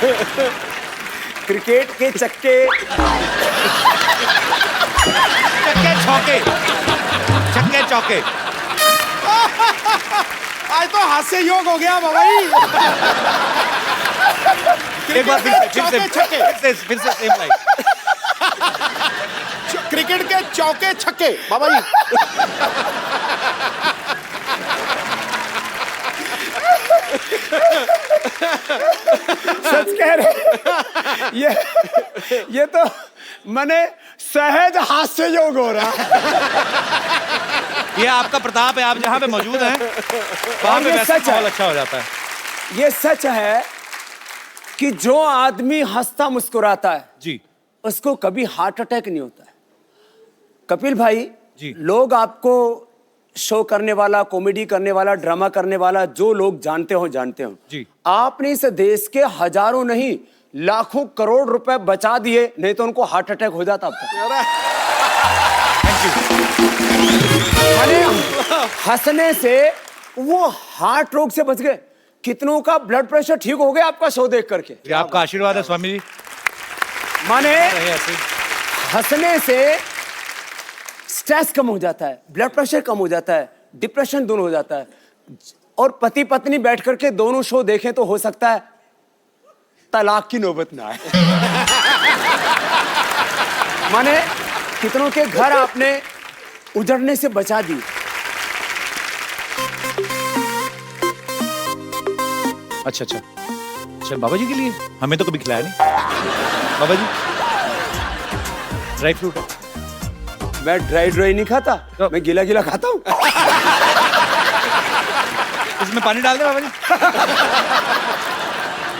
Cricket के चक्के चक्के चौके, चक्के चौके। आज तो हास्य योग हो गया बाबा जी। एक बार चौके छक्के, फिर से सेम लाइन। क्रिकेट के चौके छक्के बाबा जी। सच कह रहे। ये तो मैंने सहज हास्य योग हो रहा। ये आपका प्रताप है, आप जहाँ पे मौजूद हैं वहाँ पे वैसे माहौल अच्छा हो जाता है। ये सच है कि जो आदमी हंसता मुस्कुराता है जी उसको कभी हार्ट अटैक नहीं होता है। कपिल भाई जी। लोग आपको शो करने वाला, कॉमेडी करने वाला, ड्रामा करने वाला, जो लोग जानते हो जी। आपने इस देश के हजारों नहीं लाखों करोड़ रुपए बचा दिए, नहीं तो उनको हार्ट अटैक हो जाता अब अरे हंसने से वो हार्ट रोग से बच गए। कितनों का ब्लड प्रेशर ठीक हो गया आपका शो देख करके। ये आपका आशीर्वाद है स्वामी जी। माने रहे ऐसे ही। हंसने से स्ट्रेस कम हो जाता है, ब्लड प्रेशर कम हो जाता है, डिप्रेशन दूर हो जाता है। और पति पत्नी बैठ करके दोनों शो देखें तो हो सकता है तलाक की नौबत ना आए। माने कितनों के घर आपने उजड़ने से बचा दी। अच्छा अच्छा अच्छा, बाबा जी के लिए हमें तो कभी खिलाया नहीं। बाबा जी ड्राई फ्रूट है। मैं ड्राई नहीं खाता, मैं गीला गीला खाता हूँ। इसमें पानी डाल दे बाबा जी।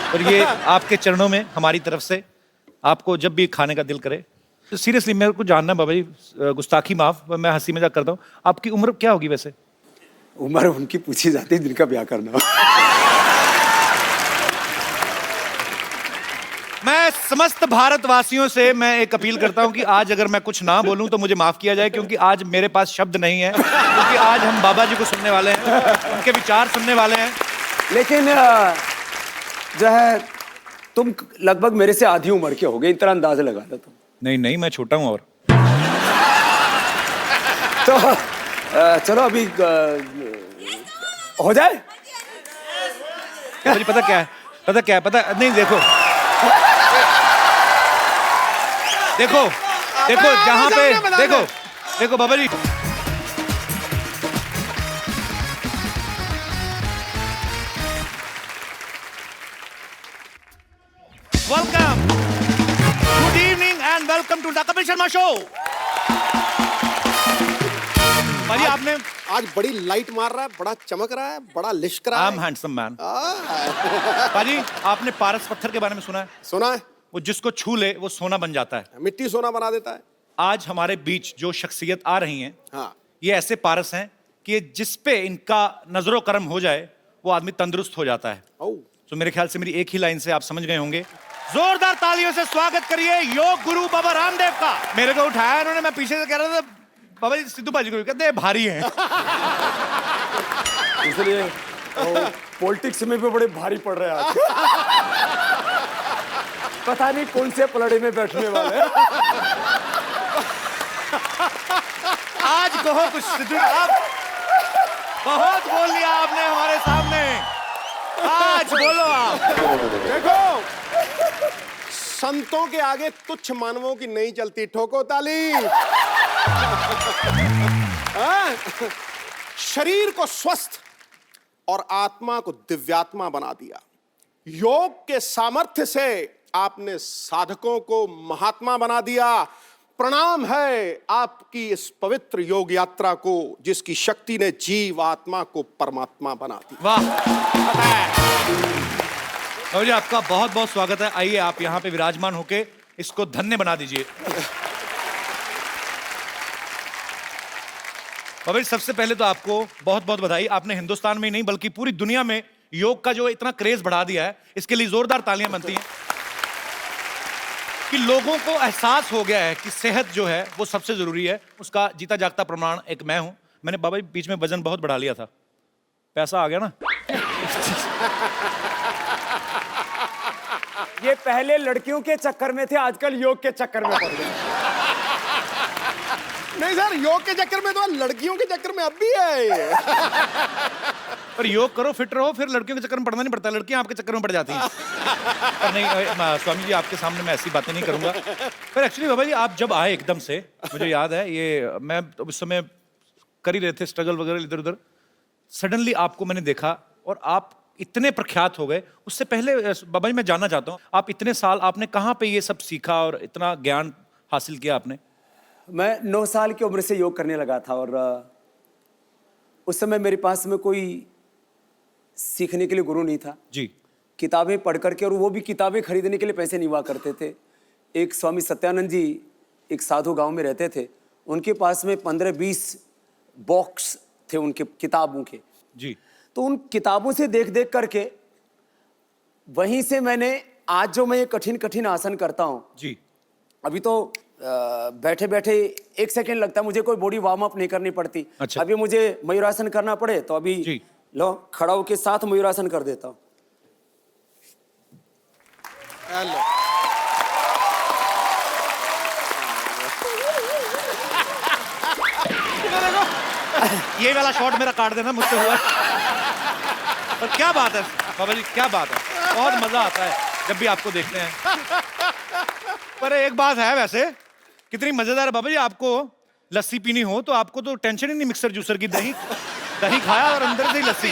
और ये आपके चरणों में हमारी तरफ से आपको जब भी खाने का दिल करे। तो सीरियसली मेरे को जानना है बाबा जी, गुस्ताखी माफ, मैं हंसी मजाक करता हूँ, आपकी उम्र क्या होगी वैसे? उम्र उनकी पूछी जाती है जिनका ब्याह करना हो। मैं समस्त भारतवासियों से मैं एक अपील करता हूं कि आज अगर मैं कुछ ना बोलूं तो मुझे माफ किया जाए, क्योंकि आज मेरे पास शब्द नहीं है, क्योंकि आज हम बाबा जी को सुनने वाले हैं, उनके विचार सुनने वाले हैं। लेकिन जो है तुम लगभग मेरे से आधी उम्र के हो गए, इतना अंदाजा लगा लो तुम। नहीं नहीं, मैं छोटा हूं। और तो चलो अभी हो जाए। मुझे पता क्या है, पता नहीं, देखो जहां पे देखो बाबा जी, welcome, good evening and welcome to the Kapil Sharma show. भाई आपने आज बड़ी लाइट मार रहा है, बड़ा चमक रहा है, बड़ा लिश्क रहा है। I am handsome man. भाजी आपने पारस पत्थर के बारे में सुना है? सुना है। वो जिसको छू ले वो सोना बन जाता है, मिट्टी सोना बना देता है। आज हमारे बीच जो शख्सियत आ रही हैं, हाँ। ये ऐसे पारस हैं कि जिस पे इनका नजरो करम हो जाए वो आदमी तंदुरुस्त हो जाता है। तो मेरे ख्याल से मेरी एक ही लाइन से आप समझ गए होंगे। जोरदार तालियों से स्वागत करिए योग गुरु बाबा रामदेव का। मेरे को उठाया उन्होंने, मैं पीछे से कह रहा था बाबा जी सिद्धू बाजी को कहते हैं भारी हैं। इसलिए पॉलिटिक्स में भी बड़े भारी पड़ रहे हैं आज। पता नहीं कौन से पलड़े में बैठने वाले हैं। आज कहो कुछ सिद्धू, आप बहुत बोल लिया आपने हमारे सामने, आज बोलो आप। देखो, संतों के आगे तुच्छ मानवों की नहीं चलती, ठोको ताली। शरीर को स्वस्थ और आत्मा को दिव्यात्मा बना दिया। योग के सामर्थ्य से आपने साधकों को महात्मा बना दिया। प्रणाम है आपकी इस पवित्र योग यात्रा को, जिसकी शक्ति ने जीव आत्मा को परमात्मा बना दिया। वाह जी, आपका बहुत बहुत स्वागत है। आइए आप यहाँ पे विराजमान होके इसको धन्य बना दीजिए। बाबा जी सबसे पहले तो आपको बहुत बहुत बधाई। आपने हिंदुस्तान में ही नहीं बल्कि पूरी दुनिया में योग का जो इतना क्रेज बढ़ा दिया है, इसके लिए जोरदार तालियां बनती हैं कि लोगों को एहसास हो गया है कि सेहत जो है वो सबसे जरूरी है। उसका जीता जागता प्रमाण एक मैं हूं। मैंने बाबा जी बीच में वजन बहुत बढ़ा लिया था, पैसा आ गया ना। ये पहले लड़कियों के चक्कर में थे, आजकल योग के चक्कर में पड़ गए। नहीं सर, योग के चक्कर में तो लड़कियों के चक्कर में अब भी है ये। पर योग करो, फिट रहो, फिर लड़कियों के चक्कर में पड़ना नहीं पड़ता, लड़कियां आपके चक्कर में पड़ जाती हैं। पर नहीं स्वामी जी, आपके सामने मैं ऐसी बातें नहीं करूंगा। पर एक्चुअली बाबा जी, आप जब आए एकदम से, मुझे याद है ये, मैं तो उस समय कर ही रहे थे स्ट्रगल वगैरह इधर उधर, सडनली आपको मैंने देखा और आप इतने प्रख्यात हो गए। उससे पहले बाबा जी मैं जानना चाहता हूँ, आप इतने साल आपने कहाँ पे ये सब सीखा और इतना ज्ञान हासिल किया आपने? मैं 9 साल की उम्र से योग करने लगा था और उस समय मेरे पास में कोई सीखने के लिए गुरु नहीं था जी। किताबें पढ़ करके, और वो भी किताबें खरीदने के लिए पैसे नहीं हुआ करते थे। एक स्वामी सत्यानंद जी एक साधु गांव में रहते थे, उनके पास में 15-20 बॉक्स थे उनके किताबों के। जी। तो उन किताबों से देख देख करके वहीं से मैंने आज जो मैं ये कठिन कठिन आसन करता हूँ, जी। अभी तो बैठे बैठे 1 सेकेंड लगता है, मुझे कोई बॉडी वार्म अप नहीं करनी पड़ती। अच्छा। अभी मुझे मयूरासन करना पड़े तो अभी जी। लो खड़ा होके साथ मयूरासन कर देता हूँ। हेलो। ये वाला शॉट मेरा काट देना, मुझसे हुआ। पर क्या बात है बाबा जी, क्या बात है, बहुत मजा आता है जब भी आपको देखते हैं। पर एक बात है वैसे, कितनी मजेदार है बाबा जी, आपको लस्सी पीनी हो तो आपको तो टेंशन ही नहीं मिक्सर जूसर की, दही दही खाया और अंदर से ही लस्सी।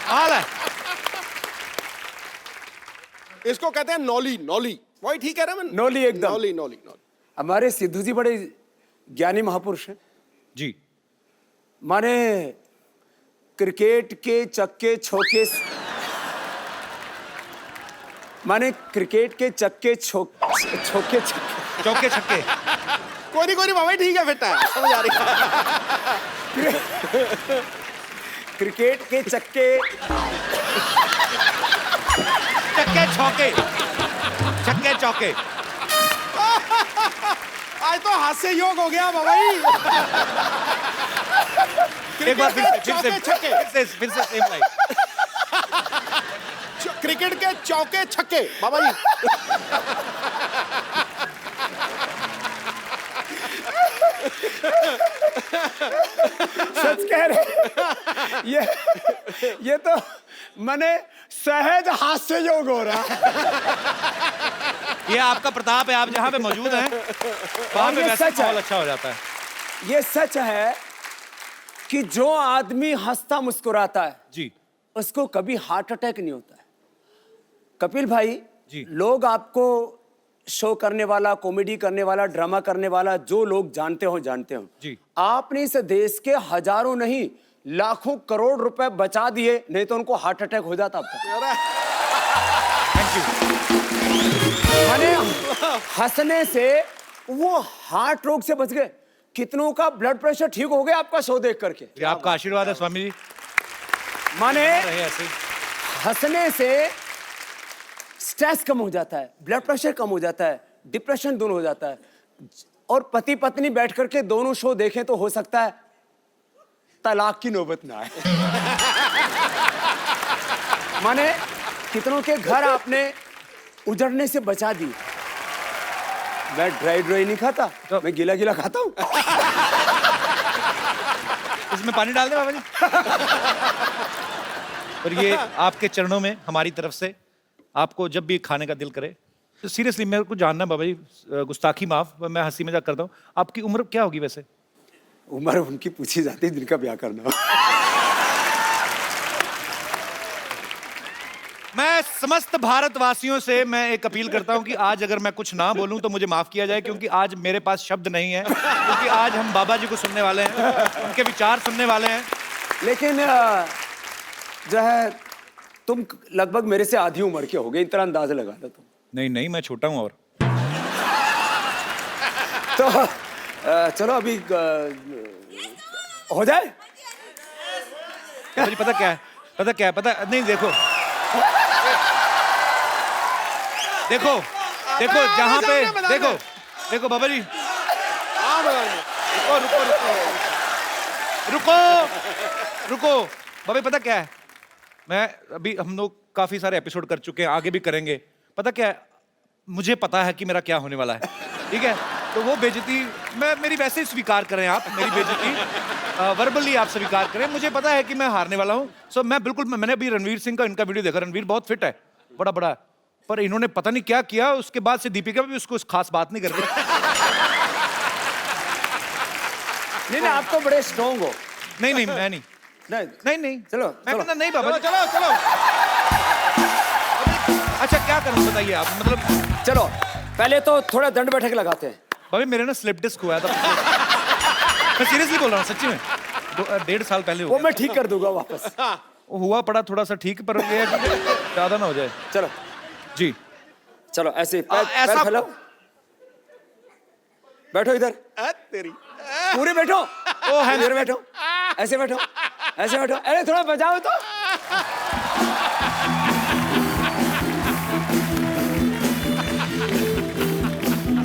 हाल है। इसको कहते हैं नौली, नौली। वही ठीक है ना मैं? नौली एकदम। नौली, नौली, नौली। हमारे सिद्धू जी बड़े ज्ञानी महापुरुष हैं। जी। माने क्रिकेट के चक्के छोके, माने क्रिकेट के चक्के छोके छक्के, चौके छक्के। कोई नहीं बाबा, ठीक है, फिट है, समझ आ रही है। क्रिकेट के चक्के चक्के छक्के, चक्के चौके। आज तो हास्य योग हो गया बाबा जी। एक बार क्रिकेट के चौके छक्के, फिर से सेम लाइन। क्रिकेट के चौके छक्के बाबा जी। सच कह रहे। ये तो मैंने सहज हास्य योग हो रहा। ये आपका प्रताप है, आप जहाँ पे मौजूद हैं वहाँ पे ये वैसे सच है। माहौल अच्छा हो जाता है। ये सच है कि जो आदमी हंसता मुस्कुराता है जी। उसको कभी हार्ट अटैक नहीं होता है। कपिल भाई जी। लोग आपको शो करने वाला, कॉमेडी करने वाला, ड्रामा करने वाला, जो लोग जानते हो जी। आपने इस देश के हजारों नहीं लाखों करोड़ रुपए बचा दिए, नहीं तो उनको हार्ट अटैक हो जाता अब तक। Thank you. माने हंसने से वो हार्ट रोग से बच गए। कितनों का ब्लड प्रेशर ठीक हो गया आपका शो देख करके। ये आपका आशीर्वाद है स्वामी जी। माने रहे ऐसे ही। हंसने से स्ट्रेस कम हो जाता है, ब्लड प्रेशर कम हो जाता है, डिप्रेशन दूर हो जाता है। और पति पत्नी बैठ करके दोनों शो देखें तो हो सकता है तलाक की नौबत ना आए। माने कितनों के घर आपने उजड़ने से बचा दी। मैं ड्राई नहीं खाता, मैं गीला गीला खाता हूं। इसमें पानी डाल दे बाबा जी। और ये आपके चरणों में हमारी तरफ से, आपको जब भी खाने का दिल करे। तो सीरियसली मेरे को जानना बाबा जी, गुस्ताखी माफ, मैं हंसी मजाक करता हूँ, आपकी उम्र क्या होगी वैसे? उम्र उनकी पूछी जाती है जिनका ब्याह करना हो। मैं समस्त भारतवासियों से मैं एक अपील करता हूं कि आज अगर मैं कुछ ना बोलूं तो मुझे माफ किया जाए, क्योंकि आज मेरे पास शब्द नहीं है, क्योंकि आज हम बाबा जी को सुनने वाले हैं, उनके विचार सुनने वाले हैं। लेकिन जो है तुम लगभग मेरे से आधी उम्र के हो गए, इतना अंदाजा लगा लो तुम। नहीं नहीं, मैं छोटा हूं। और तो चलो अभी हो जाए। बाबा जी पता क्या है, पता नहीं, देखो जहां पे देखो बाबा जी, रुको बाबा जी, पता क्या है, मैं अभी हम लोग काफी सारे एपिसोड कर चुके हैं, आगे भी करेंगे, पता क्या है, मुझे पता है कि मेरा क्या होने वाला है, ठीक है? तो वो बेइज्जती मेरी वैसे ही स्वीकार करें आप, मेरी बेइज्जती वर्बली आप स्वीकार करें। मुझे पता है कि मैं हारने वाला हूँ। सो मैं बिल्कुल, मैंने अभी रणवीर सिंह का इनका वीडियो देखा, रणवीर बहुत फिट है, बड़ा बड़ा है। पर इन्होंने पता नहीं क्या किया, उसके बाद से दीपिका भी उसको खास बात नहीं करती। नहीं, आप तो बड़े स्ट्रॉन्ग हो। नहीं नहीं, मैं नहीं, नहीं, नहीं चलो, मैं चलो। कहता नहीं बाबा जी। चलो चलो अच्छा क्या करूं बताइए आप, मतलब चलो, पहले तो थोड़ा दंड बैठक लगाते हैं। भाभी मेरे ना स्लिप डिस्क हुआ था। मैं सीरियसली बोल रहा हूँ, सच्ची में 1.5 साल पहले वो मैं ठीक कर दूंगा वापस। वो हुआ पड़ा थोड़ा सा ठीक, पर ये है कि ज्यादा ना हो जाए। चलो जी चलो, ऐसे पैर ऐसा- फैलाओ, बैठो इधर, तेरी पूरे बैठो। ओ है इधर बैठो, ऐसे बैठो, ऐसे बैठो। अरे थोड़ा बजाओ तो।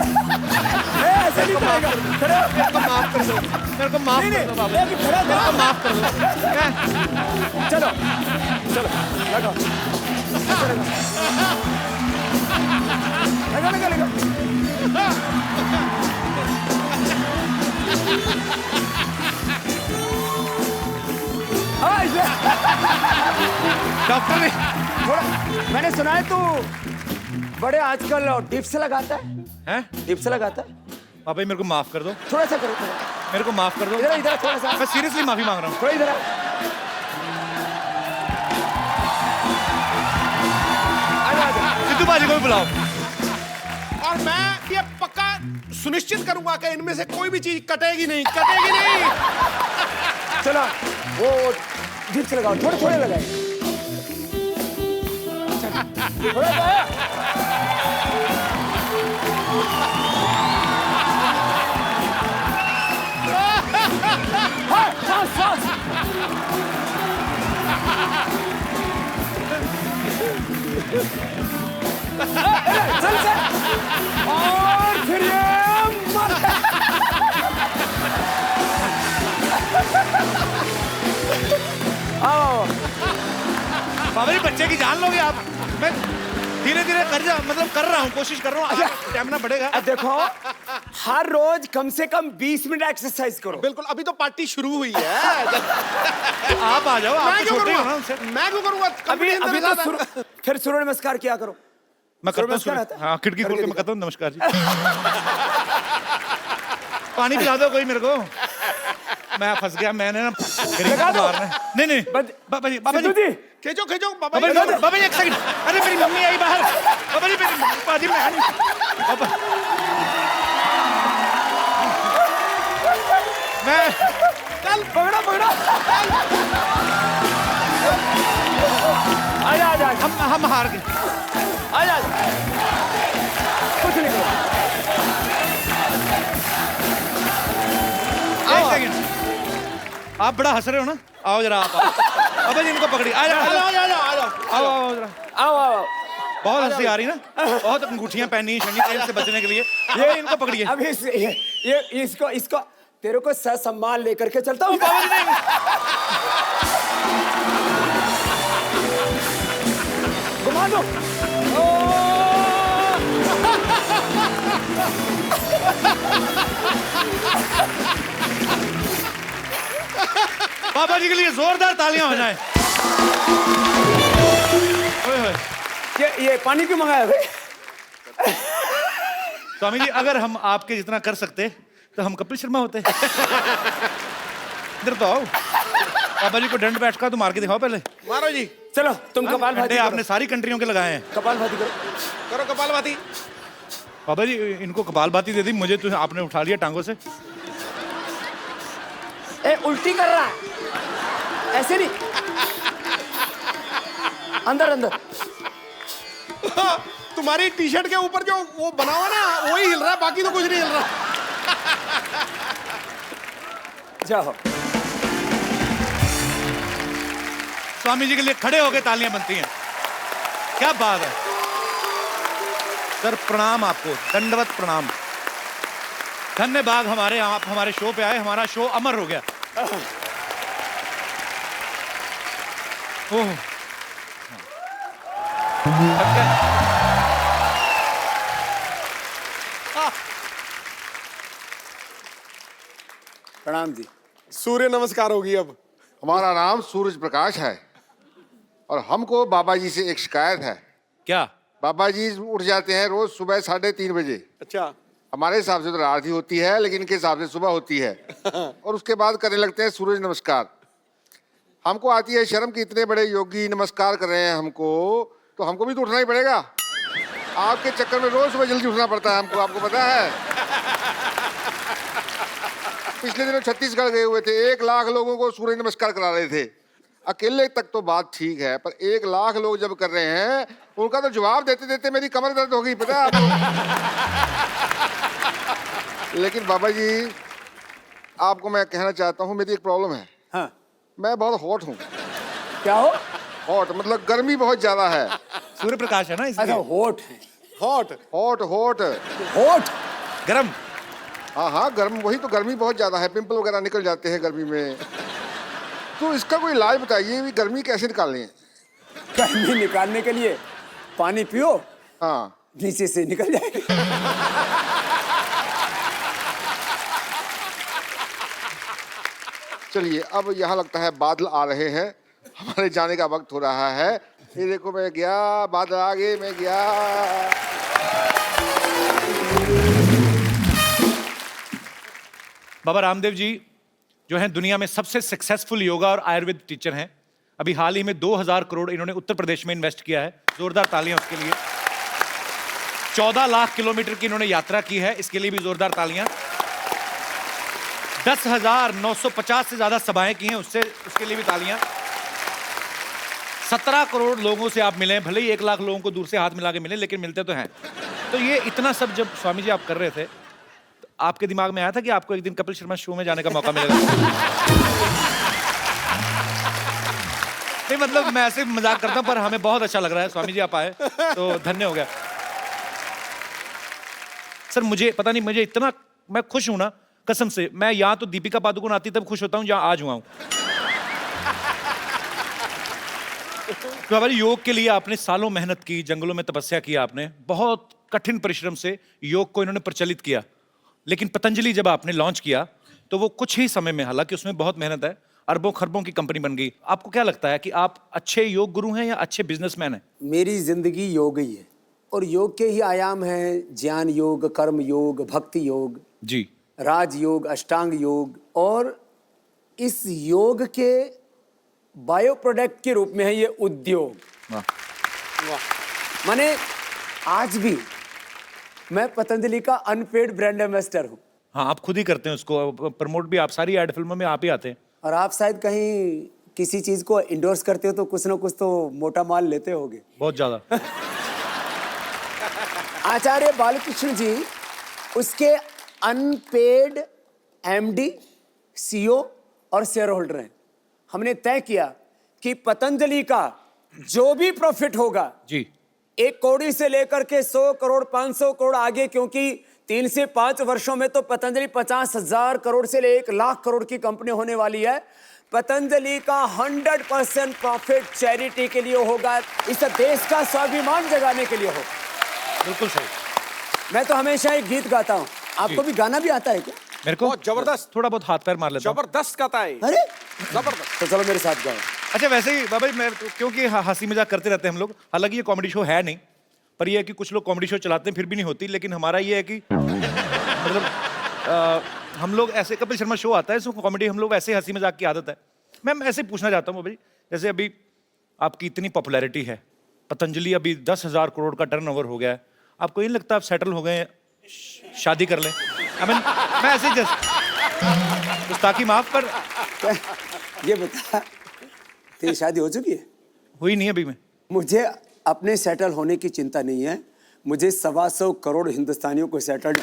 ऐसे नहीं करेगा, खड़े हो। मेरे को माफ कर दो, मेरे को माफ कर दो बाबा, नहीं, अभी खड़ा मेरे को था। माफ कर दो। चलो चलो, लगाओ, ऐसे लगाओ, लगा लगा लगा। डॉक्टर ने थोड़ा, मैंने सुना है तू बड़े आजकल डिप्स लगाता है। हैं? डिप्स लगाता है, पापा जी मेरे को माफ कर दो, थोड़ा सा करो, थोड़ा मेरे को माफ कर दो। इधर इधर, थोड़ा सा मैं सीरियसली माफी मांग रहा हूँ। थोड़ा इधर सिद्धू बाजी को भी बुलाओ। और मैं ये पक्का सुनिश्चित करूंगा कि इनमें से कोई भी चीज कटेगी नहीं, कटेगी नहीं। चलो, वो डिप्स लगाओ, थोड़े थोड़े लगाए, थोड़ा सा। हाँ, सांस सांस। चल चल, और फिर ये मर। आओ, बाबा जी बच्चे की जान लोगे आप। मैं धीरे धीरे कर रहा हूँ, कोशिश कर रहा हूँ, स्टैमिना बढ़ेगा। अब देखो, हर रोज कम से कम 20 मिनट एक्सरसाइज करो। बिल्कुल, अभी तो पार्टी शुरू हुई है। आप आ जाओ, आप मैं तो क्यों छोटे हो ना करूंगा? उनसे। मैं क्यों करूंगा? अभी कंपटीशन अभी मेरे तो साथ है। फिर सूर्य नमस्कार क्या करो। मैं करता नमस्कार आता हूँ, है? हाँ खिड़की खोल करके के मैं दिखा। कहता हूँ नमस्कार जी। पानी पिला दो कोई मेरे को, मैं फंस गया। मैंने ना लगा दो। नहीं नहीं बंद- बाबा जी सिद्धू जी, खींचो खींचो बाबा बाबा जी। जी बाबा जी एक सेकंड। अरे मेरी मम्मी आई बाहर। बाबा जी मेरी बाजी मैं नहीं। बाबा मैं चल पकड़ो पकड़ो। आजा आजा आजा, हम हार गए। आजा आजा। कुछ नहीं करो। एक सेकंड, आप बड़ा हंस रहे हो ना, आओ जरा आप आओ। बाबा जी इनको पकड़िए, आ जाओ आ जाओ आ जाओ आ जाओ। आओ आओ जरा। आओ आओ। बहुत हंसी आ रही ना, बहुत अंगूठियां पहनी है शनि तेल से बचने के लिए। ये इनको पकड़िए। अब ये इसको इसको तेरे को सम्मान लेकर के चलता हूँ। बाबा जी नहीं, घुमा दो। बाबा जी के लिए जोरदार तालियां हो जाए। ओए होए। ये पानी क्यों मंगाया भाई? स्वामी जी अगर हम आपके जितना कर सकते तो हम कपिल शर्मा होते। इधर तो आओ, बाबा जी को दंड बैठ का तो मार के दिखाओ पहले। मारो जी, चलो तुम कपाल भाती डंडे करो। आपने सारी कंट्रियों के लगाए हैं। कपाल भाती करो। करो कपालभाति। बाबा जी इनको कपाल भाती दे दी, मुझे तो आपने उठा लिया टांगों से। ए उल्टी कर रहा है, ऐसे नहीं, अंदर अंदर। तुम्हारी टी शर्ट के ऊपर जो वो बना हुआ ना, वही हिल रहा है, बाकी तो कुछ नहीं हिल रहा। जाओ। स्वामी जी के लिए खड़े होकर तालियां बनती हैं। क्या बात है सर, प्रणाम आपको, दंडवत प्रणाम। धन्यवाद हमारे, आप हमारे शो पे आए, हमारा शो अमर हो गया। ओह प्रणाम जी। सूर्य नमस्कार होगी अब। हमारा नाम सूरज प्रकाश है और हमको बाबा जी से एक शिकायत है। क्या? बाबा जी उठ जाते हैं रोज सुबह 3:30 बजे। अच्छा। हमारे हिसाब से तो रात ही होती है, लेकिन इनके हिसाब से सुबह होती है। और उसके बाद करने लगते हैं सूरज नमस्कार। हमको आती है शर्म कि इतने बड़े योगी नमस्कार कर रहे हैं हमको, तो हमको भी तो उठना ही पड़ेगा। आपके चक्कर में रोज सुबह जल्दी उठना पड़ता है हमको, आपको पता है। पिछले दिनों छत्तीसगढ़ गए हुए थे, 1 लाख लोगों को सूर्य नमस्कार करा रहे थे। अकेले तक तो बात ठीक है, पर 1 लाख लोग जब कर रहे हैं, उनका तो जवाब देते देते मेरी कमर दर्द हो गई, पता है आपको। लेकिन बाबा जी, आपको मैं कहना चाहता हूँ, मेरी एक प्रॉब्लम है। हाँ, मैं बहुत हॉट हूँ। क्या हो? हॉट मतलब गर्मी बहुत ज्यादा है। सूर्य प्रकाश है ना अच्छा, इसलिए। होठ है। हॉट। हॉट हॉट होठ। गरम। हाँ हाँ, गर्म, वही तो, गर्मी बहुत ज्यादा है, पिंपल वगैरह निकल जाते हैं गर्मी में। तो इसका कोई इलाज बताइए, भी गर्मी कैसे निकालनी है। गर्मी निकालने के लिए पानी पियो, हाँ, नीचे से निकल जाएगी। चलिए, अब यहाँ लगता है बादल आ रहे हैं, हमारे जाने का वक्त हो रहा है। ये देखो, मैं गया, बादल आ गए, मैं गया। बाबा रामदेव जी जो हैं दुनिया में सबसे सक्सेसफुल योगा और आयुर्वेद टीचर हैं। अभी हाल ही में 2000 करोड़ इन्होंने उत्तर प्रदेश में इन्वेस्ट किया है। जोरदार तालियां उसके लिए। 14 लाख किलोमीटर की इन्होंने यात्रा की है, इसके लिए भी जोरदार तालियां। 10,950 से ज्यादा सभाएं की हैं, उसके लिए भी तालियां। 17 करोड़ लोगों से आप मिले, भले ही 1 लाख लोगों को दूर से हाथ मिला के मिले, लेकिन मिलते तो हैं। तो ये इतना सब जब स्वामी जी आप कर रहे थे, तो आपके दिमाग में आया था कि आपको एक दिन कपिल शर्मा शो में जाने का मौका मिलेगा? नहीं, मतलब मैं ऐसे मजाक करता हूं, पर हमें बहुत अच्छा लग रहा है स्वामी जी आप आए, तो धन्य हो गया। सर मुझे पता नहीं, मुझे इतना, मैं खुश हूं ना कसम से। मैं यहाँ तो दीपिका पादुकोण आती तब खुश होता हूँ जहाँ आज हुआ हूँ। तो हमारे योग के लिए आपने सालों मेहनत की, जंगलों में तपस्या की आपने, बहुत कठिन परिश्रम से योग को इन्होंने प्रचलित किया। लेकिन पतंजलि जब आपने लॉन्च किया तो वो कुछ ही समय में, हालांकि उसमें बहुत मेहनत है, अरबों खरबों की कंपनी बन गई। आपको क्या लगता है कि आप अच्छे योग गुरु हैं या अच्छे बिजनेसमैन हैं? मेरी जिंदगी योग ही है, और योग के ही आयाम हैं ज्ञान योग, कर्म योग, भक्ति योग, जी, राज योग, अष्टांग योग। और इस योग के बायो प्रोडक्ट के रूप में है ये उद्योग। वाह। माने आज भी मैं पतंजलि का अनपेड ब्रांड एम्बेसडर हूँ। हाँ, आप खुद ही करते हैं उसको प्रमोट भी, आप सारी एड फिल्मों में आप ही आते हैं। और आप शायद कहीं किसी चीज को इंडोर्स करते हो तो कुछ ना कुछ तो मोटा माल लेते होगे। बहुत ज्यादा। आचार्य बालकृष्ण जी उसके अनपेड एमडी, सीईओ और शेयर होल्डर हैं। हमने तय किया कि पतंजलि का जो भी प्रॉफिट होगा जी, 1 करोड़ से लेकर के 100 करोड़ 500 करोड़ आगे, क्योंकि 3 से 5 वर्षों में तो पतंजलि 50,000 करोड़ से ले 1 लाख करोड़ की कंपनी होने वाली है। पतंजलि का 100% प्रॉफिट चैरिटी के लिए होगा, इस देश का स्वाभिमान जगाने के लिए होगा। बिल्कुल सही। मैं तो हमेशा एक गीत गाता हूँ। आपको भी गाना भी आता है क्या? मेरे को बहुत जबरदस्त। थोड़ा बहुत हाथ पैर मार लेता हूं। जबरदस्त गाता है। अरे जबरदस्त। तो चलो मेरे साथ गाओ। अच्छा, वैसे ही बाबा जी, मैं क्योंकि हंसी मजाक करते रहते हैं हम लोग, हालांकि ये कॉमेडी शो है नहीं, पर ये है कि कुछ लोग कॉमेडी शो चलाते हैं फिर भी नहीं होती, लेकिन हमारा ये है कि मतलब हम लोग ऐसे, कपिल शर्मा शो आता है, इसमें कॉमेडी हम लोग ऐसे हंसी मजाक की आदत है। मैं ऐसे पूछना चाहता हूँ बाबा जी, जैसे अभी आपकी इतनी पॉपुलैरिटी है, पतंजलि अभी 10,000 करोड़ का टर्नओवर हो गया है, आपको नहीं लगता आप सेटल हो गए हैं, शादी कर लें? मैं ऐसे जस्ट गुस्ताखी माफ, पर ये बता, तेरी शादी हो चुकी है? हुई नहीं अभी। मैं मुझे अपने सेटल होने की चिंता नहीं है, मुझे 125 करोड़ हिंदुस्तानियों को सेटल।